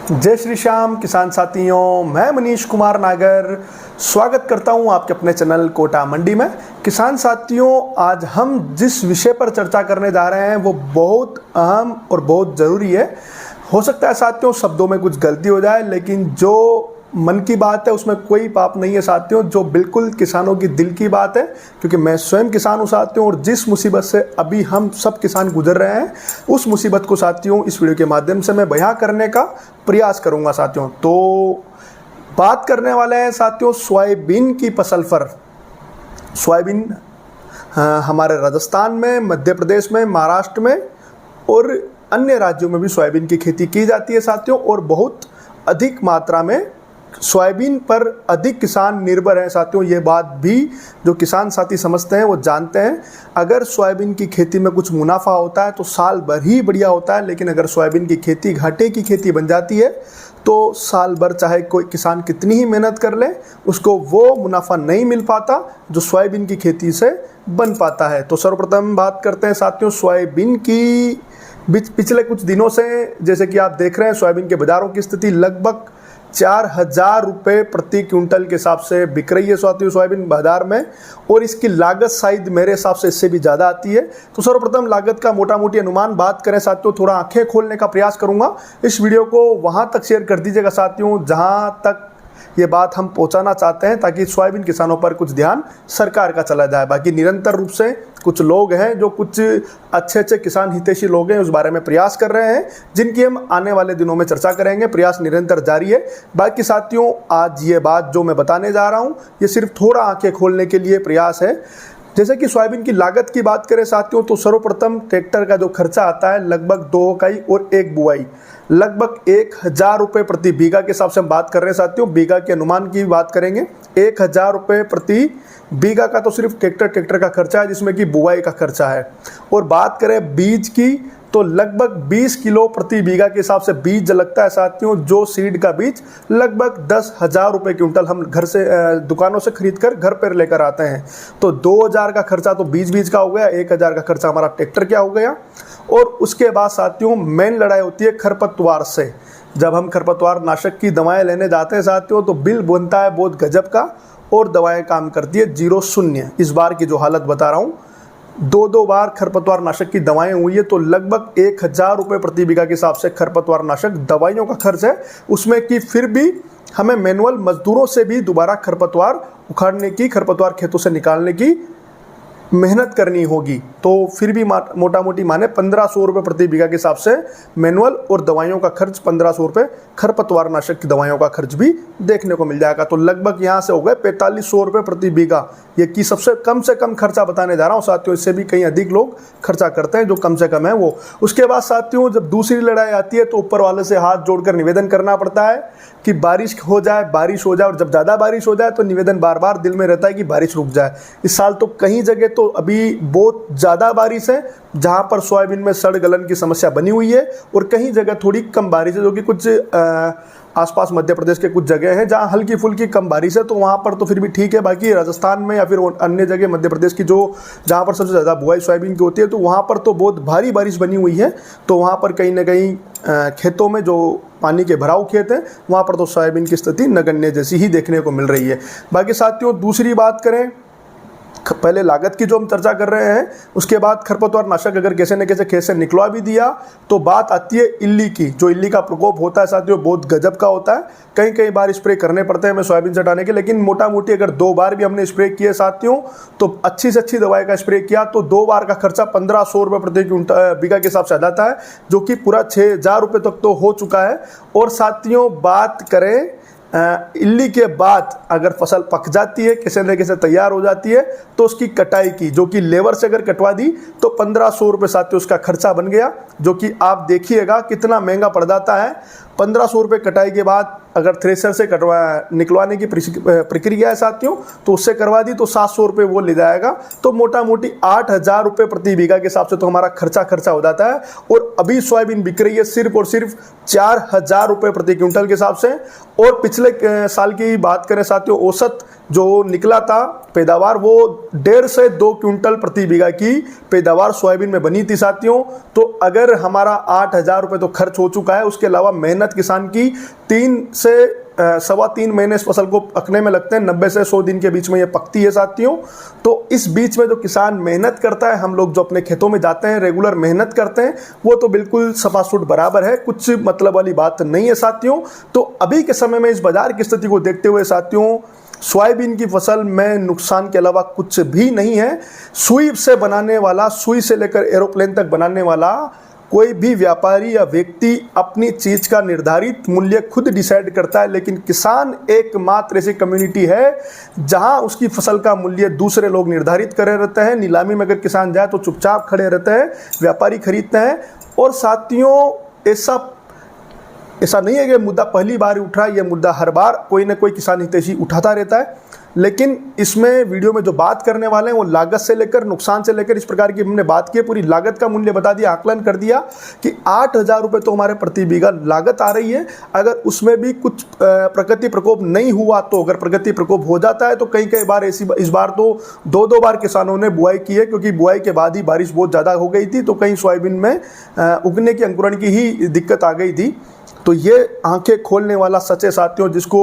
जय श्री श्याम किसान साथियों, मैं मनीष कुमार नागर स्वागत करता हूं आपके अपने चैनल कोटा मंडी में। किसान साथियों, आज हम जिस विषय पर चर्चा करने जा रहे हैं वो बहुत अहम और बहुत ज़रूरी है। हो सकता है साथियों शब्दों में कुछ गलती हो जाए, लेकिन जो मन की बात है उसमें कोई पाप नहीं है साथियों, जो बिल्कुल किसानों की दिल की बात है। क्योंकि मैं स्वयं किसान हूँ साथियों, और जिस मुसीबत से अभी हम सब किसान गुजर रहे हैं उस मुसीबत को साथियों इस वीडियो के माध्यम से मैं बयां करने का प्रयास करूंगा साथियों। तो बात करने वाले हैं साथियों सोयाबीन की फसल पर। सोयाबीन हमारे राजस्थान में, मध्य प्रदेश में, महाराष्ट्र में और अन्य राज्यों में भी सोयाबीन की खेती की जाती है साथियों, और बहुत अधिक मात्रा में सोयाबीन पर अधिक किसान निर्भर हैं साथियों। ये बात भी जो किसान साथी समझते हैं वो जानते हैं। अगर सोयाबीन की खेती में कुछ मुनाफा होता है तो साल भर ही बढ़िया होता है, लेकिन अगर सोयाबीन की खेती घाटे की खेती बन जाती है तो साल भर चाहे कोई किसान कितनी ही मेहनत कर ले उसको वो मुनाफा नहीं मिल पाता जो सोयाबीन की खेती से बन पाता है। तो सर्वप्रथम बात करते हैं साथियों सोयाबीन की। पिछले कुछ दिनों से जैसे कि आप देख रहे हैं सोयाबीन के बाज़ारों की स्थिति लगभग 4,000 रुपये प्रति क्विंटल के हिसाब से बिक रही है साथियों सोयाबीन बाजार में, और इसकी लागत शायद मेरे हिसाब से इससे भी ज़्यादा आती है। तो सर्वप्रथम लागत का मोटा मोटी अनुमान बात करें साथियों, थोड़ा आंखें खोलने का प्रयास करूंगा। इस वीडियो को वहां तक शेयर कर दीजिएगा साथियों जहां तक ये बात हम पहुंचाना चाहते हैं, ताकि सोयाबीन किसानों पर कुछ ध्यान सरकार का चला जाए। बाकी निरंतर रूप से कुछ लोग हैं जो कुछ अच्छे किसान हितैषी लोग हैं उस बारे में प्रयास कर रहे हैं, जिनकी हम आने वाले दिनों में चर्चा करेंगे। प्रयास निरंतर जारी है। बाकी साथियों आज ये बात जो मैं बताने जा रहा हूँ ये सिर्फ थोड़ा आंखें खोलने के लिए प्रयास है। जैसे कि सोयाबीन की लागत की बात करें साथियों तो सर्वप्रथम ट्रैक्टर का जो खर्चा आता है लगभग 2 इकाई और 1 बुआई, लगभग 1,000 रुपये प्रति बीघा के हिसाब से हम बात कर रहे हैं साथियों। बीघा के अनुमान की बात करेंगे 1,000 रुपये प्रति बीघा का तो सिर्फ ट्रैक्टर का खर्चा है, जिसमें कि बुआई का खर्चा है। और बात करें बीज की तो लगभग 20 किलो प्रति बीघा के हिसाब से बीज लगता है साथियों। जो सीड का बीज लगभग 10,000 रुपये क्विंटल हम घर से दुकानों से खरीद कर घर पर लेकर आते हैं। तो 2,000 का खर्चा तो बीज का हो गया, 1,000 का खर्चा हमारा ट्रैक्टर क्या हो गया। और उसके बाद साथियों मेन लड़ाई होती है खरपतवार से। जब हम खरपतवार नाशक की दवाएं लेने जाते हैं साथियों तो बिल बनता है बहुत गजब का, और दवाएं काम करती है 0-0। इस बार की जो हालत बता रहा हूँ, 2 बार खरपतवार नाशक की दवाएं हुई है तो लगभग 1,000 रुपये प्रति बीघा के हिसाब से खरपतवार नाशक दवाइयों का खर्च है। उसमें कि फिर भी हमें मैनुअल मजदूरों से भी दोबारा खरपतवार उखाड़ने की, खरपतवार खेतों से निकालने की मेहनत करनी होगी। तो फिर भी मोटा मोटी माने 1,500 रुपये प्रति बीघा के हिसाब से मैनुअल और दवाइयों का खर्च 1,500 रुपये, खरपतवार नाशक की दवाइयों का खर्च भी देखने को मिल जाएगा। तो लगभग यहाँ से हो गए 4,500 रुपये प्रति बीघा। ये कि सबसे कम से कम खर्चा बताने जा रहा हूँ साथियों, इससे भी कहीं अधिक लोग खर्चा करते हैं, जो कम से कम है वो। उसके बाद साथियों जब दूसरी लड़ाई आती है तो ऊपर वाले से हाथ जोड़कर निवेदन करना पड़ता है कि बारिश हो जाए, और जब ज़्यादा बारिश हो जाए तो निवेदन बार बार दिल में रहता है कि बारिश रुक जाए। इस साल तो कहीं जगह तो अभी बहुत ज़्यादा बारिश है जहाँ पर सोयाबीन में सड़ गलन की समस्या बनी हुई है, और कहीं जगह थोड़ी कम बारिश है, जो कि कुछ आसपास मध्य प्रदेश के कुछ जगह हैं जहाँ हल्की फुल्की कम बारिश है, तो वहाँ पर तो फिर भी ठीक है। बाकी राजस्थान में या फिर अन्य जगह मध्य प्रदेश की जो जहाँ पर सबसे ज़्यादा बुआई सोयाबीन की होती है तो वहाँ पर तो बहुत भारी बारिश बनी हुई है। तो वहाँ पर कहीं ना कहीं खेतों में जो पानी के भराव खेत हैं वहाँ पर तो सोयाबीन की स्थिति नगण्य जैसी ही देखने को मिल रही है। बाकी साथियों दूसरी बात करें, पहले लागत की जो हम चर्चा कर रहे हैं, उसके बाद खरपतवार नाशक अगर कैसे न कैसे खेत से निकलवा भी दिया तो बात आती है इल्ली की। जो इल्ली का प्रकोप होता है साथियों बहुत गजब का होता है। कई बार स्प्रे करने पड़ते हैं हमें सोयाबीन से हटाने के, लेकिन मोटा मोटी अगर 2 बार भी हमने स्प्रे किए साथियों तो अच्छी से अच्छी दवाई का स्प्रे किया तो 2 बार का खर्चा 1,500 रुपये प्रति बीघा के हिसाब से आ जाता है, जो कि पूरा 6,000 रुपये तक तो हो चुका है। और साथियों बात करें इल्ली के बाद अगर फसल पक जाती है, किसी न किसी तैयार हो जाती है, तो उसकी कटाई की, जो कि लेबर से अगर कटवा दी तो 1,500 रुपये साथियों उसका खर्चा बन गया, जो कि आप देखिएगा कितना महंगा पड़ जाता है। 1,500 रुपये कटाई के बाद अगर थ्रेसर से निकलवाने की प्रक्रिया है साथियों तो उससे करवा दी तो 700 रुपये वो ले जाएगा। तो मोटा मोटी 8,000 रुपये प्रति बीघा के हिसाब से तो हमारा खर्चा हो जाता है। और अभी सोयाबीन बिक रही है सिर्फ और सिर्फ 4,000 रुपये प्रति क्विंटल के हिसाब से। और पिछले साल की बात करें साथियों औसत जो निकला था पैदावार, वो 1.5 से 2 क्विंटल प्रति बीघा की पैदावार सोयाबीन में बनी थी साथियों। तो अगर हमारा 8,000 रुपये तो खर्च हो चुका है, उसके अलावा मेहनत किसान की 3 से 3.25 महीने इस फसल को पकने में लगते हैं, 90 से 100 दिन के बीच में ये पकती है साथियों। तो इस बीच में जो किसान मेहनत करता है, हम लोग जो अपने खेतों में जाते हैं रेगुलर मेहनत करते हैं, वो तो बिल्कुल सपासुट बराबर है, कुछ मतलब वाली बात नहीं है साथियों। तो अभी के समय में इस बाजार की स्थिति को देखते हुए साथियों, सोयाबीन की फसल में नुकसान के अलावा कुछ भी नहीं है। सुई से बनाने वाला, सुई से लेकर एरोप्लेन तक बनाने वाला कोई भी व्यापारी या व्यक्ति अपनी चीज का निर्धारित मूल्य खुद डिसाइड करता है, लेकिन किसान एकमात्र ऐसी कम्युनिटी है जहां उसकी फसल का मूल्य दूसरे लोग निर्धारित करे रहते हैं। नीलामी में अगर किसान जाए तो चुपचाप खड़े रहते हैं, व्यापारी खरीदते हैं। और साथियों ऐसा नहीं है कि मुद्दा पहली बार उठा, यह मुद्दा हर बार कोई ना कोई किसान हितैषी उठाता रहता है। लेकिन इसमें वीडियो में जो बात करने वाले हैं वो लागत से लेकर नुकसान से लेकर इस प्रकार की हमने बात की, पूरी लागत का मूल्य बता दिया, आकलन कर दिया कि 8,000 रुपये तो हमारे प्रति बीघा लागत आ रही है। अगर उसमें भी कुछ प्रकृति प्रकोप नहीं हुआ, तो अगर प्रकृति प्रकोप हो जाता है तो कई बार इस बार तो 2 बार किसानों ने बुआई की है, क्योंकि बुआई के बाद ही बारिश बहुत ज़्यादा हो गई थी, तो कहीं सोयाबीन में उगने की अंकुरण की ही दिक्कत आ गई थी। तो ये आंखें खोलने वाला सच है साथियों, जिसको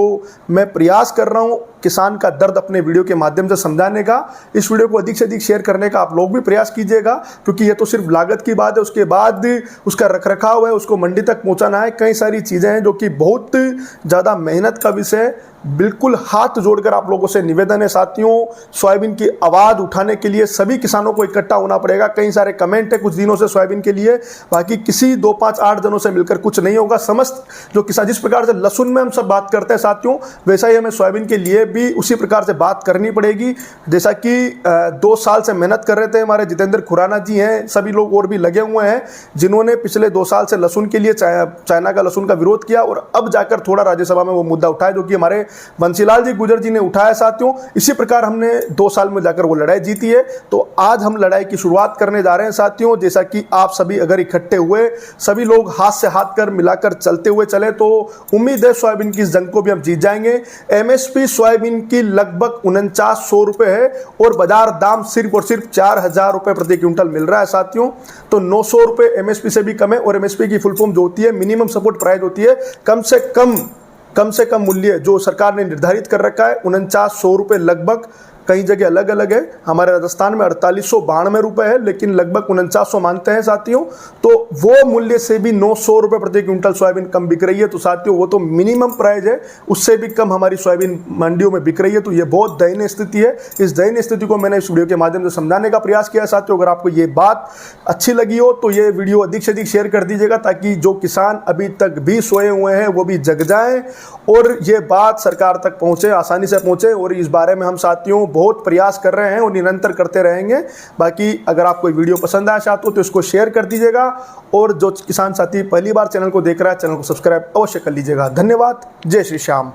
मैं प्रयास कर रहा हूँ किसान का दर्द अपने वीडियो के माध्यम से समझाने का। इस वीडियो को अधिक से अधिक शेयर करने का आप लोग भी प्रयास कीजिएगा, क्योंकि ये तो सिर्फ लागत की बात है, उसके बाद उसका रखरखाव है, उसको मंडी तक पहुंचाना है, कई सारी चीज़ें हैं जो कि बहुत ज़्यादा मेहनत का विषय। बिल्कुल हाथ जोड़कर आप लोगों से निवेदन है साथियों, सोयाबीन की आवाज़ उठाने के लिए सभी किसानों को इकट्ठा होना पड़ेगा। कई सारे कमेंट है कुछ दिनों से सोयाबीन के लिए, बाकी किसी 2, 5, 8 जनों से मिलकर कुछ नहीं होगा। समस्त जो किसान, जिस प्रकार से लहसुन में हम सब बात करते हैं साथियों, वैसा ही हमें सोयाबीन के लिए भी उसी प्रकार से बात करनी पड़ेगी। जैसा कि 2 साल से मेहनत कर रहे थे हमारे जितेंद्र खुराना जी हैं, सभी लोग और भी लगे हुए हैं जिन्होंने पिछले 2 साल से लहसुन के लिए चाइना का लहसुन का विरोध किया, और अब जाकर थोड़ा राज्यसभा में वो मुद्दा उठाया जो कि हमारे बंसीलाल जी गुर्जर जी ने उठाया साथियों। इसी प्रकार हमने 2 साल में जाकर वो लड़ाई जीती है। तो आज हम लड़ाई की शुरुआत करने जा रहे हैं साथियों। जैसा कि आप सभी अगर इकट्ठे हुए, सभी लोग हाथ से हाथ कर मिलाकर चलते हुए चले, तो उम्मीद है सोयाबीन की इस जंग को भी हम जीत जाएंगे। एमएसपी सोयाबीन की लगभग 4900 रुपये है और बाजार दाम सिर्फ और सिर्फ 4,000 रुपये प्रति क्विंटल मिल रहा है साथियों। तो 900 रुपये एमएसपी से भी कम है, और एमएसपी की फुल फॉर्म जो होती है मिनिमम सपोर्ट प्राइस होती है, कम से कम मूल्य जो सरकार ने निर्धारित कर रखा है 4900 रुपये लगभग। कई जगह अलग अलग है, हमारे राजस्थान में 4892 रुपये है, लेकिन लगभग 4900 मानते हैं साथियों। तो वो मूल्य से भी 900 रुपये प्रति क्विंटल सोयाबीन कम बिक रही है। तो साथियों वो तो मिनिमम प्राइस है, उससे भी कम हमारी सोयाबीन मंडियों में बिक रही है। तो ये बहुत दयनीय स्थिति है। इस दयनीय स्थिति को मैंने इस वीडियो के माध्यम से समझाने का प्रयास किया साथियों। अगर आपको ये बात अच्छी लगी हो तो ये वीडियो अधिक से अधिक शेयर कर दीजिएगा, ताकि जो किसान अभी तक भी सोए हुए हैं वो भी जग जाएं और ये बात सरकार तक पहुंचे, आसानी से पहुंचे। और इस बारे में हम साथियों बहुत प्रयास कर रहे हैं और निरंतर करते रहेंगे। बाकी अगर आपको वीडियो पसंद आया साथियों तो इसको शेयर कर दीजिएगा, और जो किसान साथी पहली बार चैनल को देख रहा है चैनल को सब्सक्राइब अवश्य कर लीजिएगा। धन्यवाद। जय श्री श्याम।